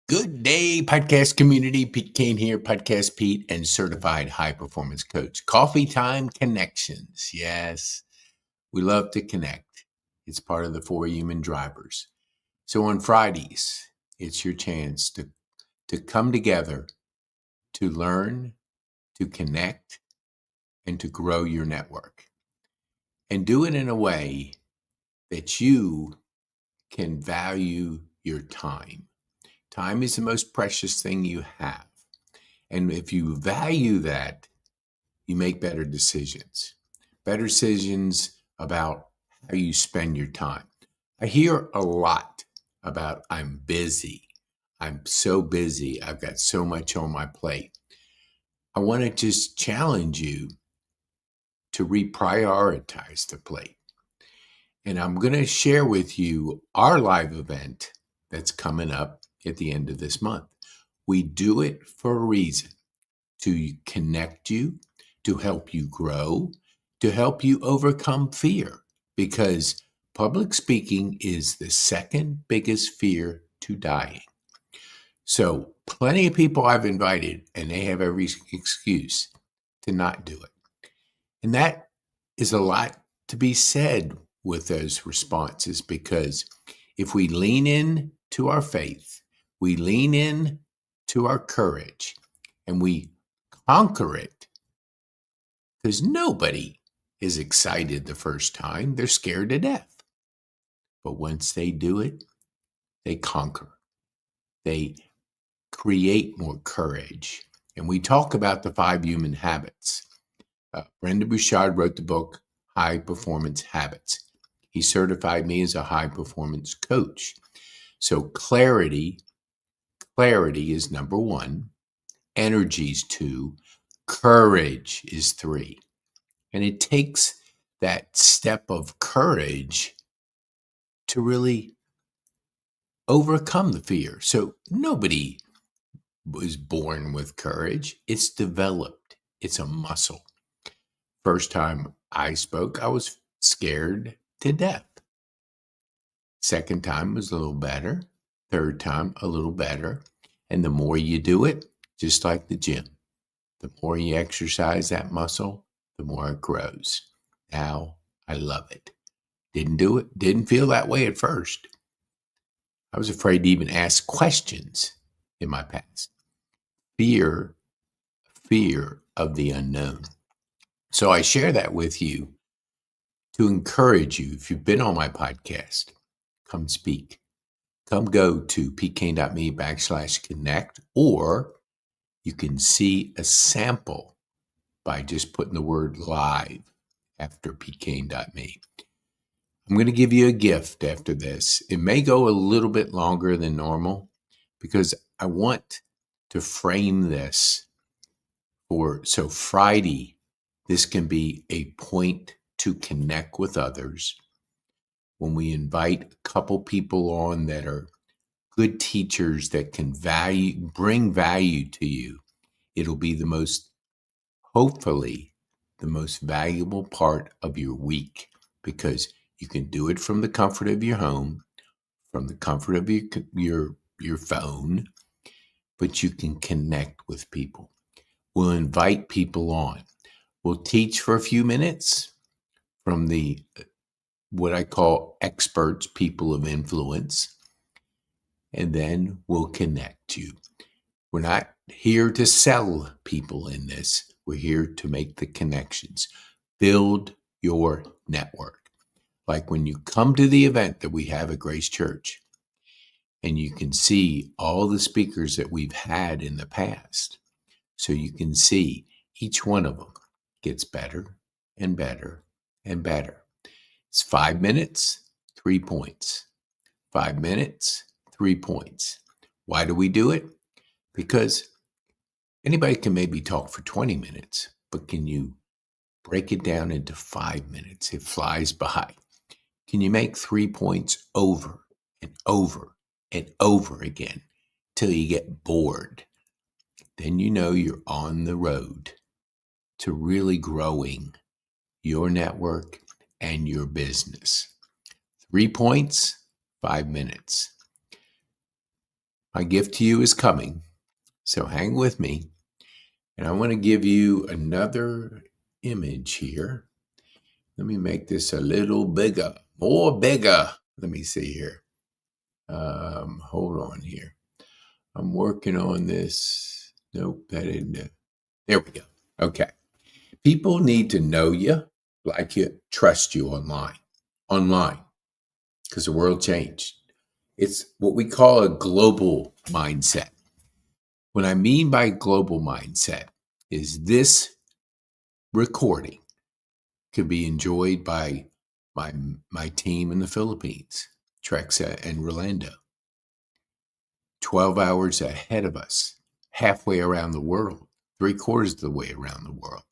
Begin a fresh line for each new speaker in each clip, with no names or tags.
Good day, podcast community. Pete Kane here, Podcast Pete, and certified high performance coach. Coffee time connections. Yes, we love to connect. It's part of the four human drivers. So on Fridays, it's your chance to come together, to learn, to connect, and to grow your network. And do it in a way that you can value your time. Time is the most precious thing you have. And if you value that, you make better decisions about how you spend your time. I hear a lot about I'm busy. I'm so busy. I've got so much on my plate. I want to just challenge you to reprioritize the plate. And I'm going to share with you our live event that's coming up at the end of this month. We do it for a reason, to connect you, to help you grow, to help you overcome fear, because public speaking is the second biggest fear to dying. So plenty of people I've invited, and they have every excuse to not do it. And that is a lot to be said with those responses, because if we lean in to our faith, we lean in to our courage, and we conquer it, because nobody is excited the first time. They're scared to death. But once they do it, they conquer. They create more courage. And we talk about the 5 human habits. Brendon Burchard wrote the book, High Performance Habits. He certified me as a high performance coach. So clarity is number 1. Energy is 2. Courage is 3. And it takes that step of courage to really overcome the fear. So nobody was born with courage. It's developed. It's a muscle. First time I spoke, I was scared to death. Second time was a little better. Third time, a little better. And the more you do it, just like the gym, the more you exercise that muscle, the more it grows. Now I love it. Didn't do it. Didn't feel that way at first. I was afraid to even ask questions in my past. Fear of the unknown. So I share that with you to encourage you. If you've been on my podcast, come speak. Come go to pkane.me/connect, or you can see a sample by just putting the word live after pkane.me. I'm going to give you a gift after this. It may go a little bit longer than normal because I want to frame this so Friday, this can be a point to connect with others. When we invite a couple people on that are good teachers that can bring value to you, it'll be hopefully the most valuable part of your week, because you can do it from the comfort of your home, from the comfort of your phone, but you can connect with people. We'll invite people on. We'll teach for a few minutes from the what I call experts, people of influence, and then we'll connect you. We're not here to sell people in this. We're here to make the connections. Build your network. Like when you come to the event that we have at Grace Church, and you can see all the speakers that we've had in the past. So you can see each one of them gets better and better and better. It's 5 minutes, 3 points. 5 minutes, 3 points. Why do we do it? Because anybody can maybe talk for 20 minutes, but can you break it down into 5 minutes? It flies by. Can you make 3 points over and over and over again till you get bored? Then you know you're on the road to really growing your network and your business. 3 points, 5 minutes. My gift to you is coming, so hang with me. And I want to give you another image here. Let me make this a little bigger, more bigger. Let me see here. Hold on here. I'm working on this. Nope, that didn't do. There we go. Okay. People need to know you, like you, trust you online, because the world changed. It's what we call a global mindset. What I mean by global mindset is this recording could be enjoyed by my team in the Philippines, Trexa and Rolando, 12 hours ahead of us, halfway around the world, 3/4 of the way around the world,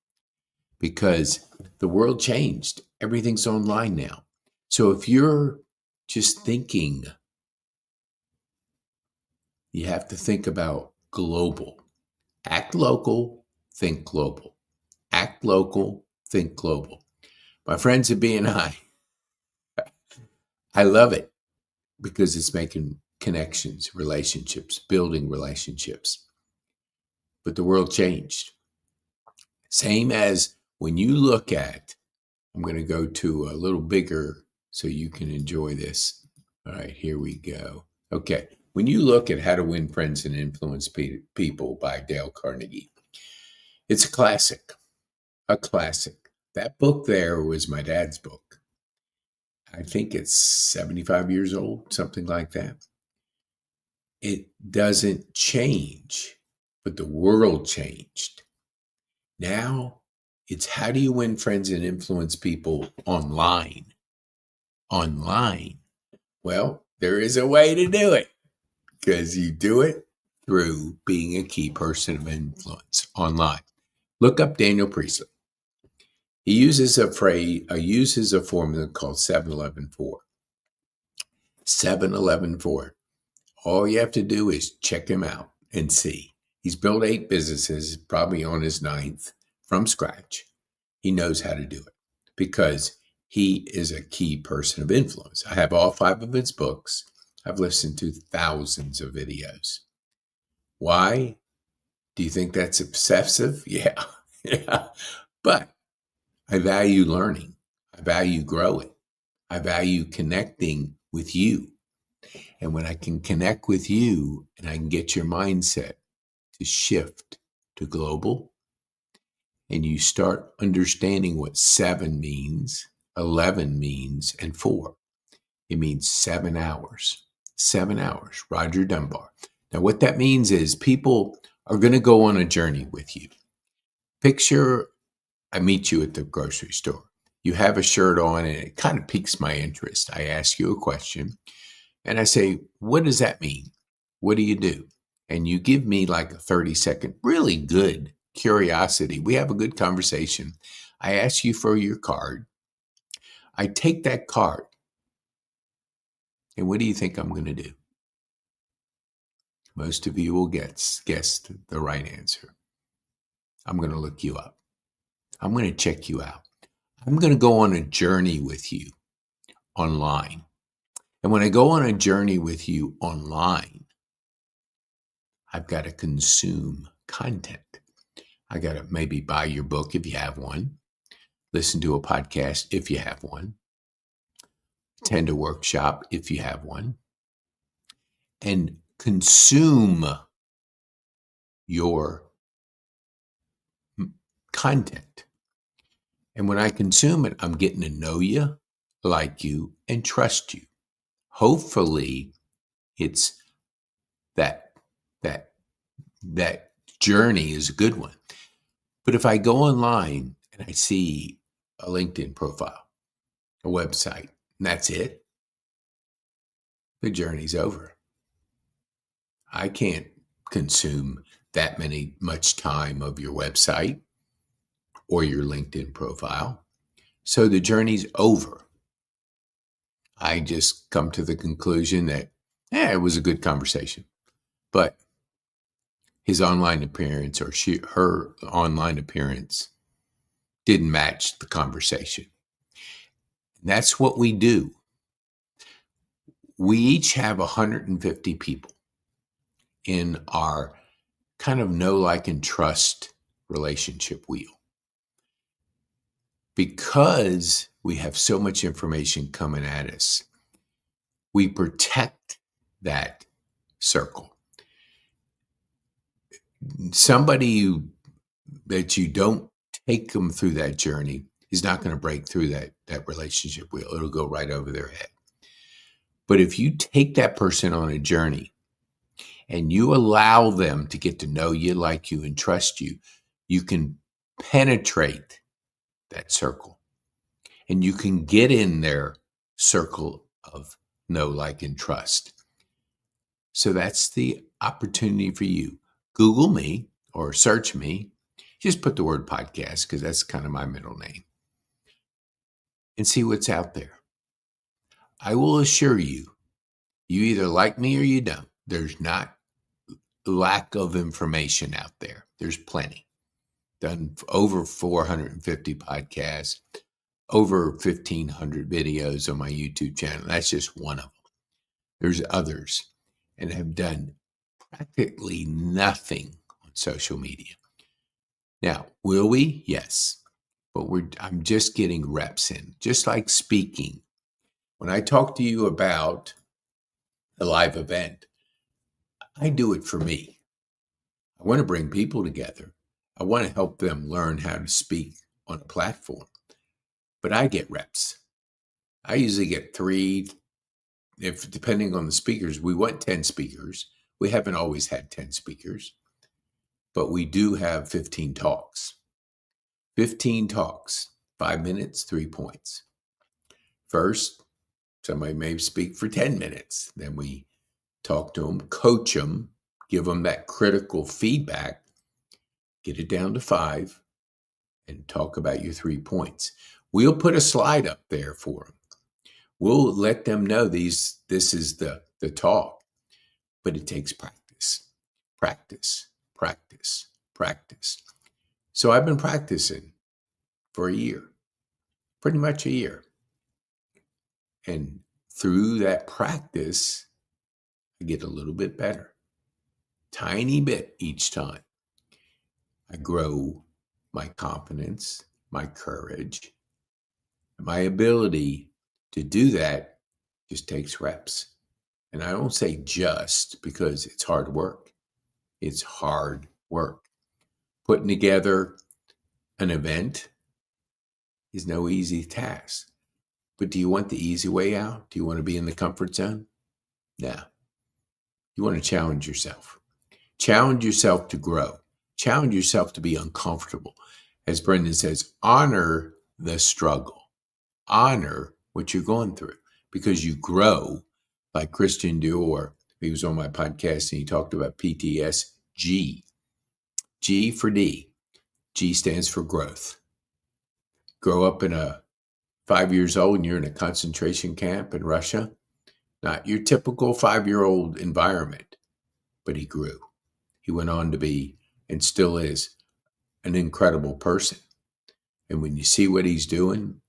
because the world changed. Everything's online now. So if you're just thinking, you have to think about global. Act local, think global. Act local, think global. My friends at BNI, I love it because it's making connections, relationships, building relationships. But the world changed. Same as when you look at, I'm going to go to a little bigger so you can enjoy this. All right, here we go. Okay, when you look at How to Win Friends and Influence People by Dale Carnegie, it's a classic, a classic. That book there was my dad's book. I think it's 75 years old, something like that. It doesn't change, but the world changed. Now it's how do you win friends and influence people online? Online. Well, there is a way to do it because you do it through being a key person of influence online. Look up Daniel Priestley. He uses a formula called 7-11-4. 7-11-4. All you have to do is check him out and see. He's built 8 businesses, probably on his 9th, from scratch. He knows how to do it because he is a key person of influence. I have all 5 of his books. I've listened to thousands of videos. Why? Do you think that's obsessive? Yeah. Yeah. But I value learning. I value growing. I value connecting with you. And when I can connect with you and I can get your mindset to shift to global, and you start understanding what 7 means, 11 means, and 4. It means 7 hours. 7 hours. Roger Dunbar. Now, what that means is people are going to go on a journey with you. Picture I meet you at the grocery store. You have a shirt on and it kind of piques my interest. I ask you a question and I say, what does that mean? What do you do? And you give me like a 30-second, really good curiosity. We have a good conversation. I ask you for your card. I take that card. And what do you think I'm going to do? Most of you will guess the right answer. I'm going to look you up. I'm going to check you out. I'm going to go on a journey with you online. And when I go on a journey with you online, I've got to consume content. I got to maybe buy your book if you have one, listen to a podcast if you have one, attend a workshop if you have one, and consume your content. And when I consume it, I'm getting to know you, like you, and trust you. Hopefully, it's that journey is a good one. But if I go online and I see a LinkedIn profile, a website, and that's it, the journey's over. I can't consume that much time of your website or your LinkedIn profile. So the journey's over. I just come to the conclusion that, it was a good conversation. But his online appearance or her online appearance didn't match the conversation. And that's what we do. We each have 150 people in our kind of know, like, and trust relationship wheel. Because we have so much information coming at us, we protect that circle. Somebody that you don't take them through that journey is not going to break through that relationship wheel. It'll go right over their head. But if you take that person on a journey and you allow them to get to know you, like you, and trust you, you can penetrate that circle and you can get in their circle of know, like, and trust. So that's the opportunity for you. Google me or search me. Just put the word podcast, because that's kind of my middle name, and see what's out there. I will assure you, you either like me or you don't. There's not lack of information out there. There's plenty. Done over 450 podcasts, over 1,500 videos on my YouTube channel. That's just one of them. There's others, and have done practically nothing on social media. Now, will we? Yes. But I'm just getting reps in, just like speaking. When I talk to you about a live event, I do it for me. I want to bring people together. I want to help them learn how to speak on a platform. But I get reps. I usually get 3, if depending on the speakers. We want 10 speakers. We haven't always had 10 speakers, but we do have 15 talks. 15 talks, 5 minutes, 3 points. First, somebody may speak for 10 minutes. Then we talk to them, coach them, give them that critical feedback, get it down to 5, and talk about your 3 points. We'll put a slide up there for them. We'll let them know this is the talk, but it takes practice, practice, practice, practice. So I've been practicing for a year, pretty much a year. And through that practice, I get a little bit better, tiny bit each time. I grow my confidence, my courage, my ability to do that just takes reps. And I don't say just, because it's hard work. It's hard work. Putting together an event is no easy task. But do you want the easy way out? Do you want to be in the comfort zone? No. You want to challenge yourself. Challenge yourself to grow. Challenge yourself to be uncomfortable. As Brendan says, honor the struggle. Honor what you're going through, because you grow. Like Christian Dior, he was on my podcast and he talked about PTSG. G for D. G stands for growth. Grow up in 5 years old and you're in a concentration camp in Russia. Not your typical 5-year-old environment, but he grew. He went on to be, and still is, an incredible person. And when you see what he's doing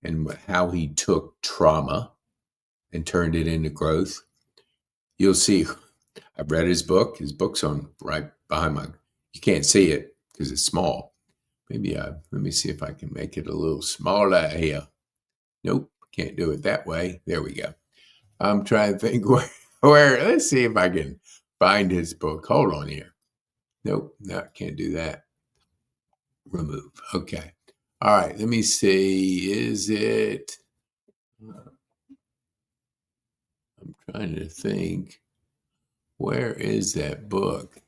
and how he took trauma and turned it into growth, you'll see. I've read his book. His book's on right behind you can't see it because it's small. Maybe let me see if I can make it a little smaller here. Nope, can't do it that way. There we go. I'm trying to think where, let's see if I can find his book. Hold on here. Nope, no, can't do that. Remove. Okay. All right, let me see. Is it? I'm trying to think. Where is that book?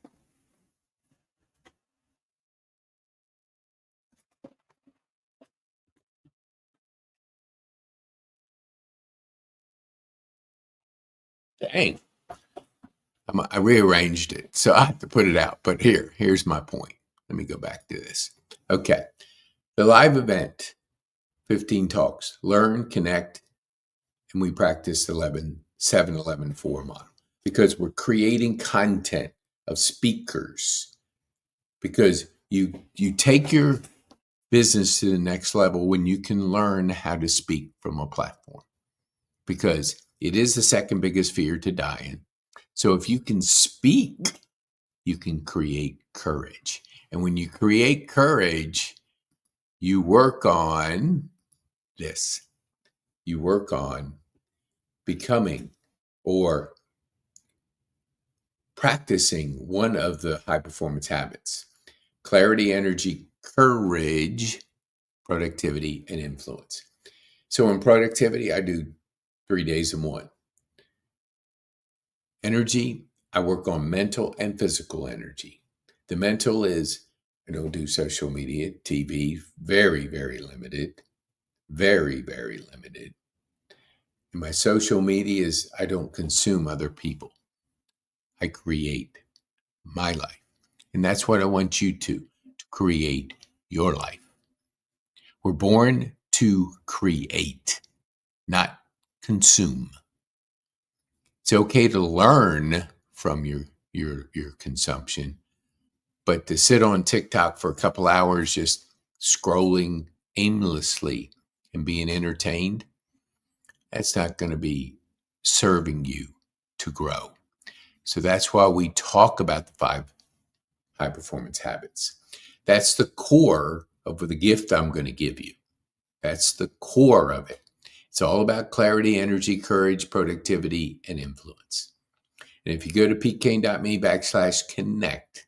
Dang. I rearranged it, so I have to put it out. But here's my point. Let me go back to this. Okay. The live event, 15 talks, learn, connect, and we practice 7-11-4 model, because we're creating content of speakers, because you take your business to the next level when you can learn how to speak from a platform, because it is the second biggest fear to die in. So if you can speak, you can create courage. And when you create courage, you work on this. You work on becoming or practicing one of the high performance habits: clarity, energy, courage, productivity, and influence. So in productivity, I do 3 days in one. Energy, I work on mental and physical energy. The mental is I don't do social media, TV, very, very limited, very, very limited. And my social media is I don't consume other people. I create my life. And that's what I want you to create your life. We're born to create, not consume. It's okay to learn from your consumption, but to sit on TikTok for a couple hours just scrolling aimlessly and being entertained, that's not going to be serving you to grow. So that's why we talk about the 5 high performance habits. That's the core of the gift I'm going to give you. That's the core of it. It's all about clarity, energy, courage, productivity, and influence. And if you go to petekane.me/connect,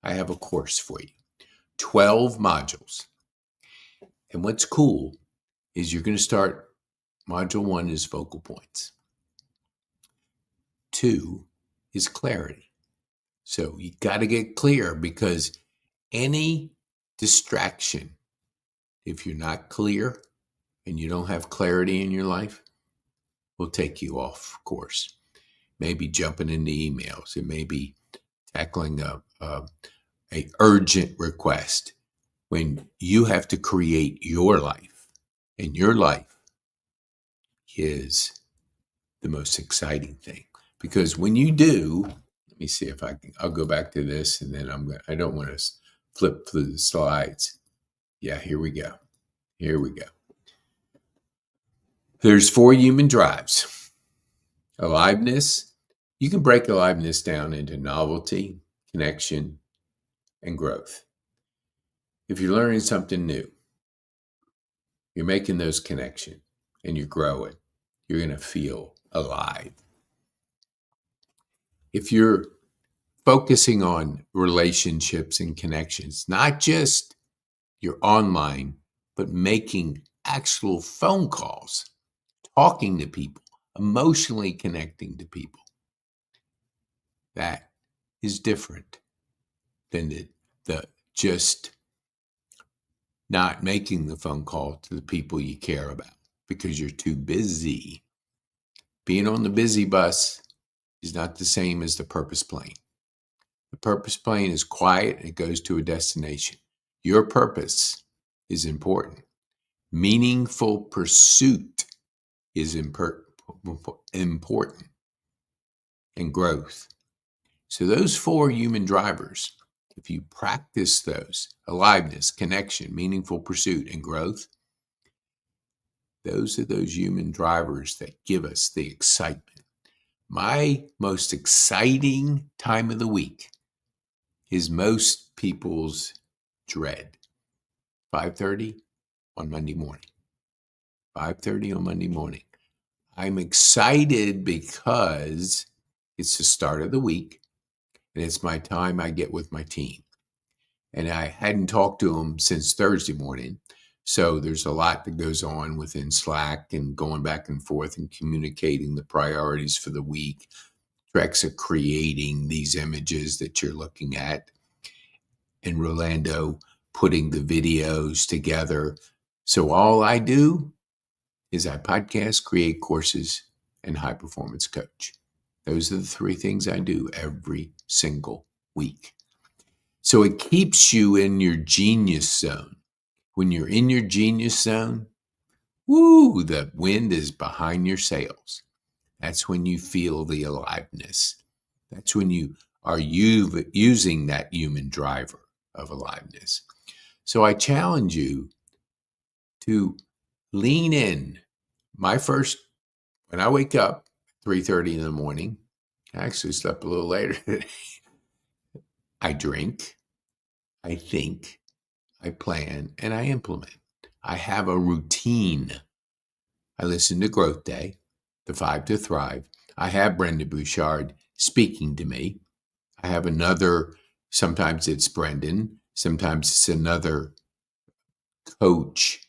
I have a course for you. 12 modules. And what's cool is you're going to start, module 1 is focal points. 2 is clarity. So you got to get clear, because any distraction, if you're not clear and you don't have clarity in your life, will take you off course. Maybe jumping into emails. It may be tackling a urgent request, when you have to create your life. And your life is the most exciting thing. Because when you do, let me see if I'll go back to this, and then I don't want to flip through the slides. Yeah, here we go. There's 4 human drives. Aliveness. You can break aliveness down into novelty, connection, and growth. If you're learning something new, you're making those connections and you're growing, you're going to feel alive. If you're focusing on relationships and connections, not just your online, but making actual phone calls, talking to people, emotionally connecting to people, that is different than the just not making the phone call to the people you care about because you're too busy. Being on the busy bus is not the same as the purpose plane. The purpose plane is quiet and it goes to a destination. Your purpose is important. Meaningful pursuit is important, and growth. So those 4 human drivers, if you practice those: aliveness, connection, meaningful pursuit, and growth, those are those human drivers that give us the excitement. My most exciting time of the week is most people's dread. 5:30 on Monday morning. 5:30 on Monday morning. I'm excited because it's the start of the week and it's my time I get with my team. And I hadn't talked to them since Thursday morning. So there's a lot that goes on within Slack and going back and forth and communicating the priorities for the week. Trex are creating these images that you're looking at, and Rolando putting the videos together. So all I do is I podcast, create courses, and high performance coach. Those are the 3 things I do every single week. So it keeps you in your genius zone. When you're in your genius zone, woo, the wind is behind your sails. That's when you feel the aliveness. That's when you are using that human driver of aliveness. So I challenge you to lean in. When I wake up 3:30 in the morning, I actually slept a little later today. I drink, I think, I plan, and I implement. I have a routine. I listen to Growth Day, the Five to Thrive. I have Brendon Burchard speaking to me. I have another, sometimes it's Brendon, sometimes it's another coach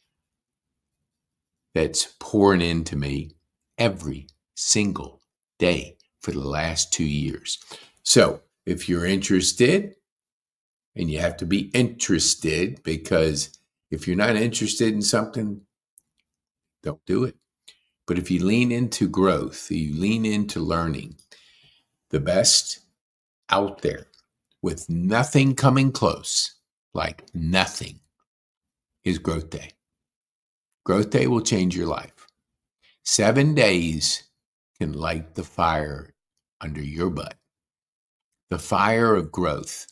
that's pouring into me every single day for the last 2 years. So if you're interested, and you have to be interested, because if you're not interested in something, don't do it. But if you lean into growth, you lean into learning, the best out there with nothing coming close, like nothing, is Growth Day. Growth Day will change your life. 7 days can light the fire under your butt, the fire of growth.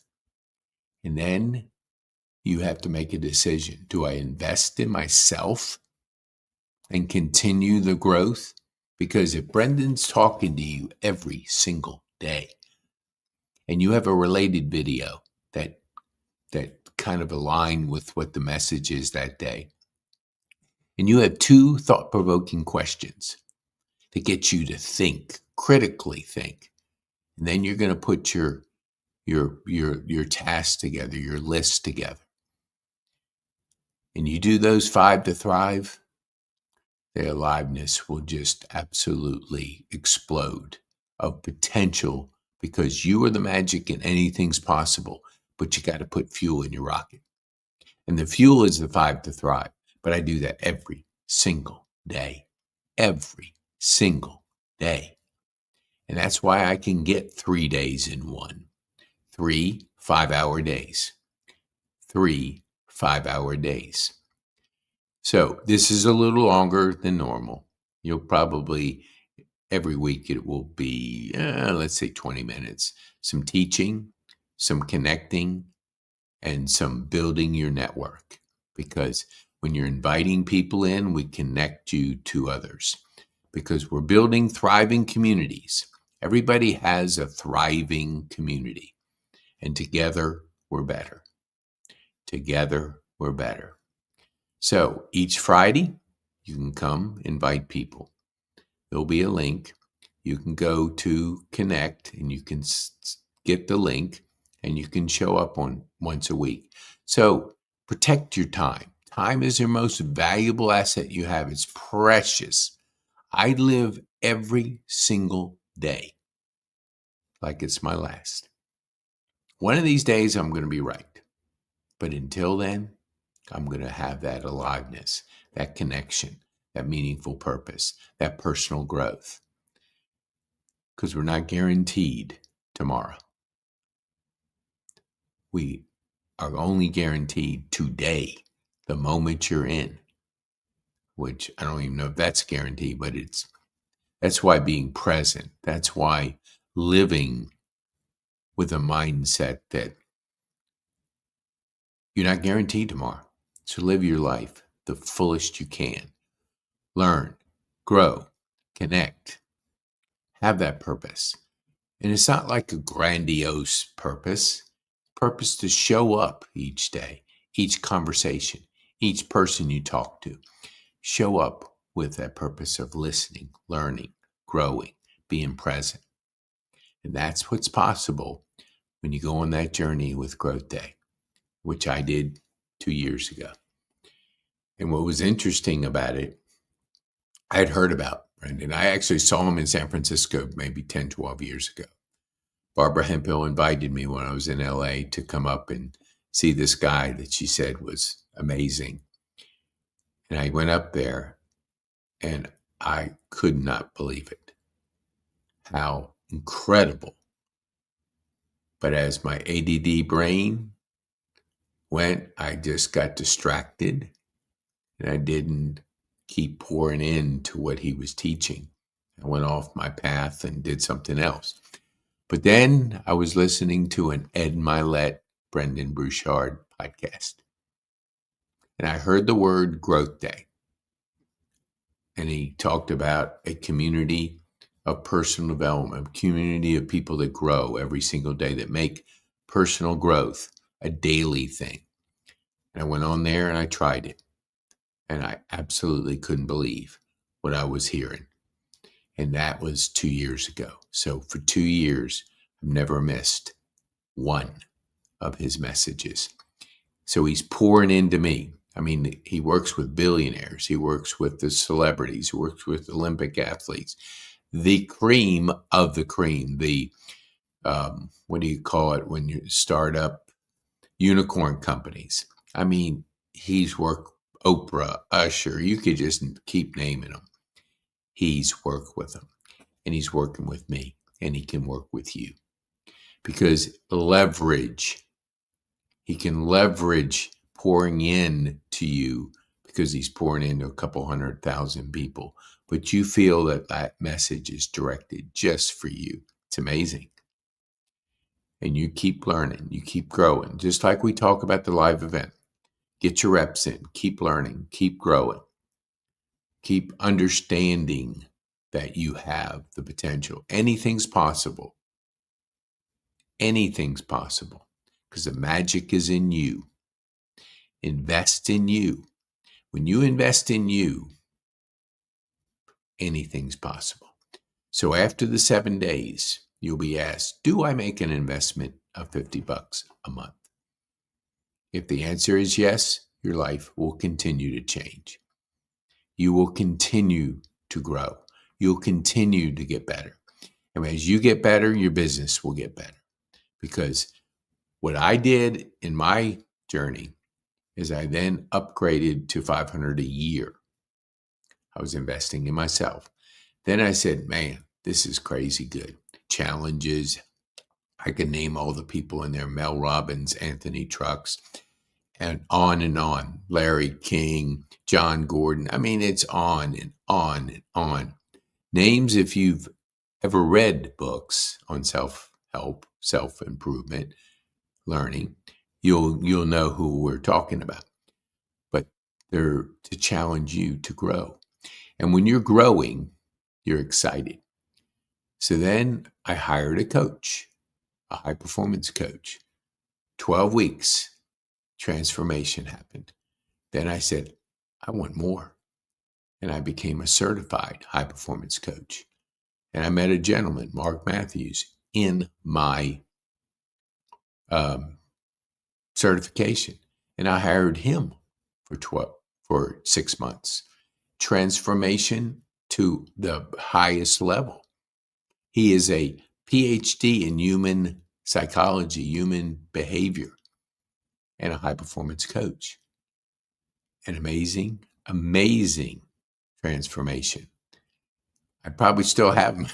And then you have to make a decision. Do I invest in myself and continue the growth? Because if Brendon's talking to you every single day and you have a related video that kind of align with what the message is that day, and you have 2 thought-provoking questions that get you to think, critically think, and then you're going to put your tasks together, your list together, and you do those 5 to thrive, their aliveness will just absolutely explode of potential, because you are the magic and anything's possible, but you got to put fuel in your rocket. And the fuel is the 5 to thrive. But I do that every single day, every single day. And that's why I can get 3 days in one, 3 5-hour days, 3 5-hour days. So this is a little longer than normal. You'll probably, every week it will be, let's say 20 minutes. Some teaching, some connecting, and some building your network. Because when you're inviting people in, we connect you to others. Because we're building thriving communities. Everybody has a thriving community. And together, we're better. Together, we're better. So each Friday, you can come invite people. There'll be a link. You can go to connect and you can get the link and you can show up on once a week. So protect your time. Time is your most valuable asset you have. It's precious. I live every single day like it's my last. One of these days, I'm going to be right. But until then, I'm going to have that aliveness, that connection, that meaningful purpose, that personal growth. Because we're not guaranteed tomorrow. We are only guaranteed today, the moment you're in, which I don't even know if that's guaranteed, but that's why being present, that's why living with a mindset that you're not guaranteed tomorrow. So live your life the fullest you can. Learn, grow, connect, have that purpose. And it's not like a grandiose purpose to show up each day, each conversation, each person you talk to. Show up with that purpose of listening, learning, growing, being present. And that's what's possible when you go on that journey with Growth Day, which I did 2 years ago. And what was interesting about it, I had heard about Brendon. I actually saw him in San Francisco maybe 10, 12 years ago. Barbara Hemphill invited me when I was in LA to come up and see this guy that she said was amazing. And I went up there and I could not believe it. How incredible. But as my ADD brain went, I just got distracted and I didn't keep pouring into what he was teaching. I went off my path and did something else. But then I was listening to an Ed Milet, Brendon Burchard podcast. And I heard the word Growth Day. And he talked about a community of personal development, a community of people that grow every single day, that make personal growth a daily thing. And I went on there and I tried it. And I absolutely couldn't believe what I was hearing. And that was 2 years ago. So for 2 years, I've never missed one of his messages. So he's pouring into me. I mean, he works with billionaires. He works with the celebrities. He works with Olympic athletes. The cream of the cream. The, what do you call it when you start up unicorn companies? I mean, he's worked Oprah, Usher. You could just keep naming them. He's worked with them. And he's working with me. And he can work with you. Because leverage, he can leverage pouring in to you because he's pouring into a couple 100,000 people. But you feel that that message is directed just for you. It's amazing. And you keep learning, you keep growing. Just like we talk about the live event. Get your reps in, keep learning, keep growing. Keep understanding that you have the potential. Anything's possible. Anything's possible because the magic is in you. Invest in you. When you invest in you, anything's possible. So after the 7 days, you'll be asked, do I make an investment of $50 a month? If the answer is yes, your life will continue to change. You will continue to grow. You'll continue to get better. And as you get better, your business will get better. Because what I did in my journey is I then upgraded to $500 a year. I was investing in myself. Then I said, man, this is crazy good. Challenges. I can name all the people in there. Mel Robbins, Anthony Trucks, and on. Larry King, John Gordon. I mean, it's on and on and on. Names, if you've ever read books on self-help, self-improvement, learning, you'll know who we're talking about. But they're to challenge you to grow. And when you're growing, you're excited. So then I hired a coach, a high performance coach. 12 weeks, transformation happened. Then I said, I want more. And I became a certified high performance coach. And I met a gentleman, Mark Matthews, in my certification. And I hired him for 6 months. Transformation to the highest level. He is a PhD in human psychology, human behavior, and a high performance coach. An amazing, amazing transformation. I probably still have him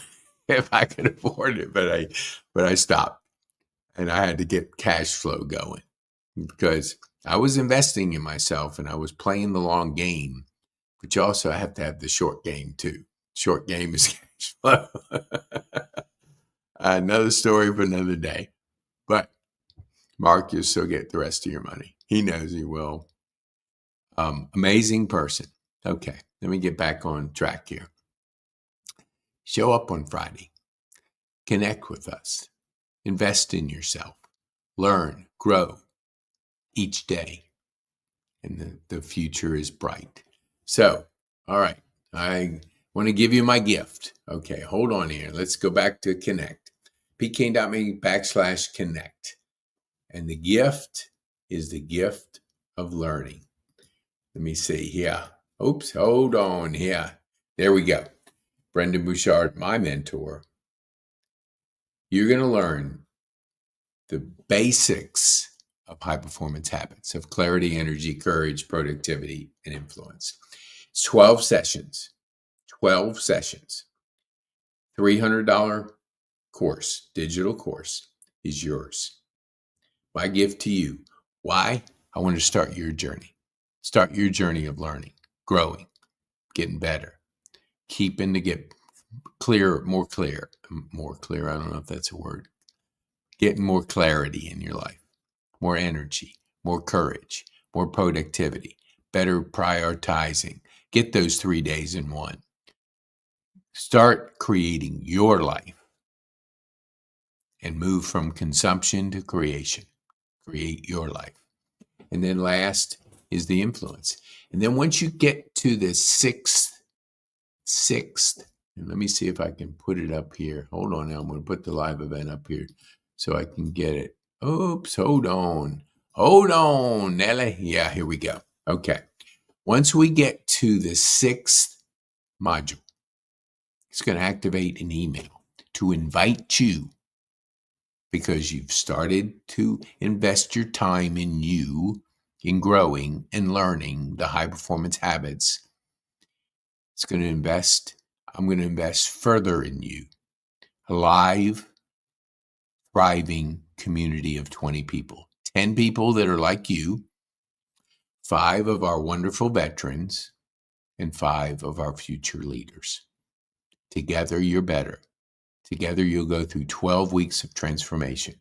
if I could afford it, but I stopped, and I had to get cash flow going because I was investing in myself and I was playing the long game, but you also have to have the short game too. Short game is cash flow. Another story for another day. But Mark, you'll still get the rest of your money. He knows he will. Amazing person. Okay, let me get back on track here. Show up on Friday. Connect with us. Invest in yourself. Learn, grow each day. And the future is bright. So, all right, I want to give you my gift. Okay, hold on here. Let's go back to Connect. pkane.me/connect. And the gift is the gift of learning. Let me see here. Oops, hold on here. There we go. Brendon Burchard, my mentor. You're going to learn the basics of high performance habits of clarity, energy, courage, productivity, and influence. It's 12 sessions. 12 sessions. $300 course, digital course, is yours. My gift to you. Why? I want to start your journey. Start your journey of learning, growing, getting better, keeping to get clear, more clear. I don't know if that's a word. Getting more clarity in your life, more energy, more courage, more productivity, better prioritizing. Get those 3 days in one. Start creating your life and move from consumption to creation. Create your life. And then last is the influence. And then once you get to the sixth, and let me see if I can put it up here. Hold on now. I'm going to put the live event up here so I can get it. Oops, hold on. Hold on, Nelly. Yeah, here we go. Okay. Once we get to the sixth module, it's going to activate an email to invite you, because you've started to invest your time in you, in growing and learning the high performance habits. I'm going to invest further in you. A live, thriving community of 20 people, 10 people that are like you, 5 of our wonderful veterans, and 5 of our future leaders. Together, you're better. Together, you'll go through 12 weeks of transformation,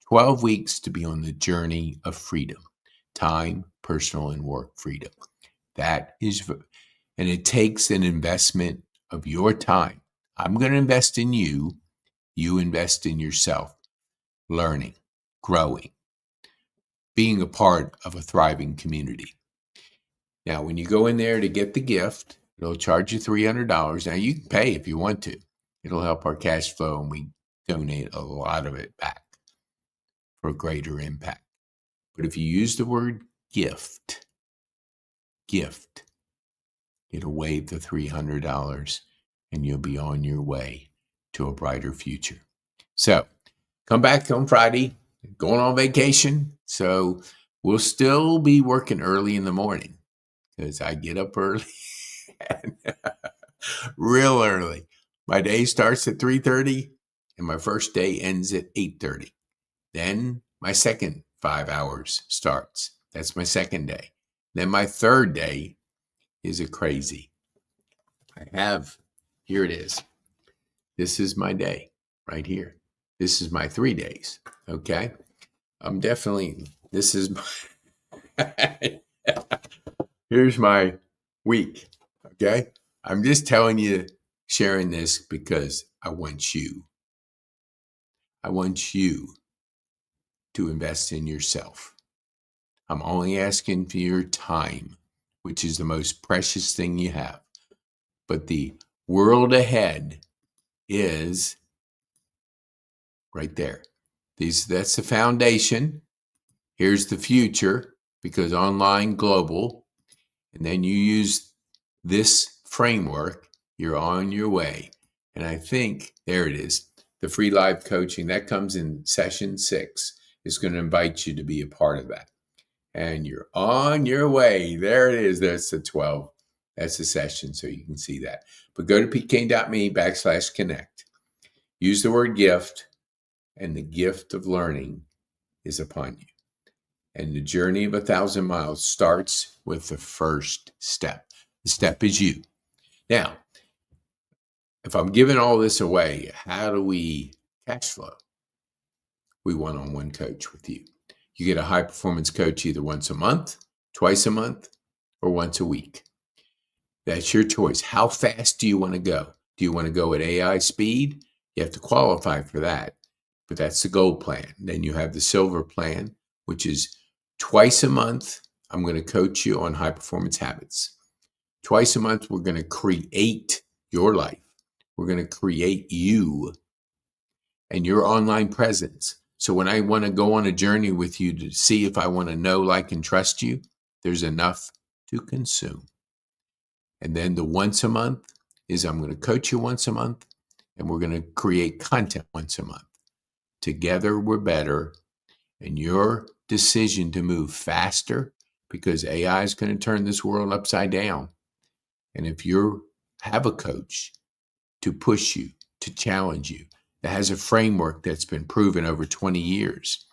12 weeks to be on the journey of freedom, time, personal, and work freedom. And it takes an investment of your time. I'm going to invest in you. You invest in yourself, learning, growing, being a part of a thriving community. Now, when you go in there to get the gift, it'll charge you $300. Now, you can pay if you want to. It'll help our cash flow, and we donate a lot of it back for greater impact. But if you use the word gift, it'll waive the $300, and you'll be on your way to a brighter future. So come back on Friday, going on vacation. So we'll still be working early in the morning because I get up early, real early. My day starts at 3:30 and my first day ends at 8:30. Then my second 5 hours starts. That's my second day. Then my third day is a crazy. Here it is. This is my day right here. This is my 3 days. Okay. This is my, here's my week. Okay. I'm just telling you, sharing this because I want you to invest in yourself. I'm only asking for your time, which is the most precious thing you have. But the world ahead is right there. That's the foundation. Here's the future, because online, global, and then you use this framework, you're on your way. And I think, there it is, the free live coaching, that comes in session 6, is going to invite you to be a part of that. And you're on your way. There it is. That's the 12. That's the session, so you can see that. But go to pkane.me/connect. Use the word gift, and the gift of learning is upon you. And the journey of 1,000 miles starts with the first step. The step is you. Now, if I'm giving all this away, how do we cash flow? We one-on-one coach with you. You get a high-performance coach either once a month, twice a month, or once a week. That's your choice. How fast do you want to go? Do you want to go at AI speed? You have to qualify for that, but that's the gold plan. Then you have the silver plan, which is twice a month. I'm going to coach you on high performance habits. Twice a month, we're going to create your life. We're going to create you and your online presence. So when I want to go on a journey with you to see if I want to know, like, and trust you, there's enough to consume. And then the once a month is I'm going to coach you once a month, and we're going to create content once a month. Together, we're better. And your decision to move faster, because AI is going to turn this world upside down. And if you have a coach to push you, to challenge you, that has a framework that's been proven over 20 years,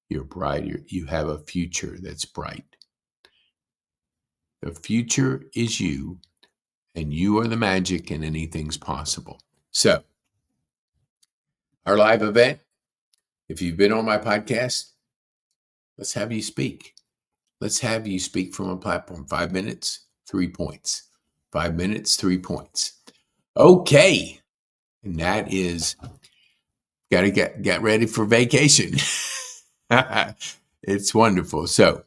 you're brighter. You have a future that's bright. The future is you, and you are the magic, and anything's possible. So, our live event, if you've been on my podcast, let's have you speak. Let's have you speak from a platform. 5 minutes, 3 points. 5 minutes, 3 points. Okay. And that is got to get ready for vacation. It's wonderful. So